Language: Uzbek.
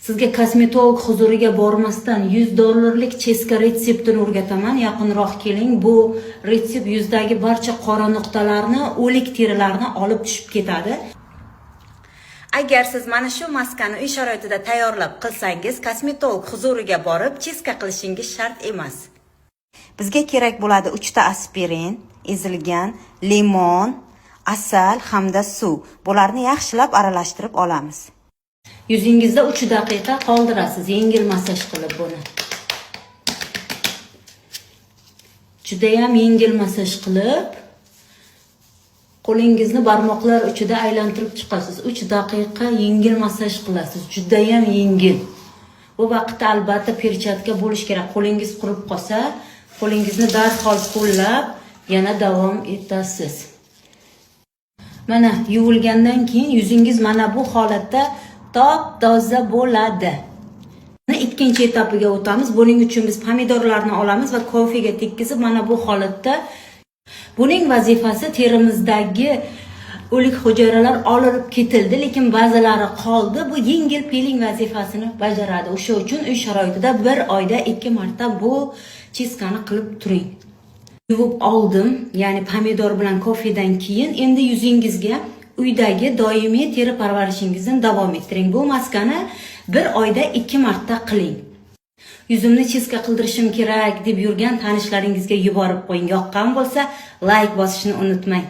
Sizga kosmetolog huzuriga bormasdan $100 cheska retseptini o'rgataman. Yaqinroq keling. Bu retsept yuzdagi barcha qora nuqtalarni, o'lik terilarni olib tushib ketadi. Agar siz mana shu maskani uy sharoitida tayyorlab qilsangiz, kosmetolog huzuriga borib cheska qilishingiz shart emas. Bizga kerak bo'ladi 3 ta aspirin, ezilgan limon, asal hamda suv. Bularni yaxshilab aralashtirib olamiz. Yuzingizda 3 daqiqa qoldirasiz, yengil masaj qilib buni. Juda ham yengil masaj qilib, qo'lingizni barmoqlar uchida aylantirib chiqasiz. 3 daqiqa yengil masaj qilasiz. Juda ham yengil. Bu vaqtda albatta perchatka bo'lish kerak. Qo'lingiz qurib qolsa, qo'lingizni darhol qo'llab yana davom etasiz. Mana yuvilgandan keyin yuzingiz mana bu holatda top-toza bo'ladi. Ikkinchi etapiga o'tamiz. Buning uchun biz pomidorlarni olamiz va kofega tekkizib mana bu holatda. Buning vazifasi terimizdagi o'lik hujayralar olib ketildi, lekin ba'zilari qoldi. Bu yengil peeling vazifasini bajaradi. O'sha uchun uy sharoitida 1 oyda 2 marta bu cheskani qilib turing. Yuvib oldim, ya'ni pomidor bilan kofedan keyin endi yuzingizga uydagi doimiy teri parvarishingizni davom ettiring. Bu maskani 1 oyda 2 marta qiling. Yuzimni cheska qildirishim kerak deb yurgan tanishlaringizga yuborib qo'ying. Yoqqan bo'lsa, like bosishni unutmang.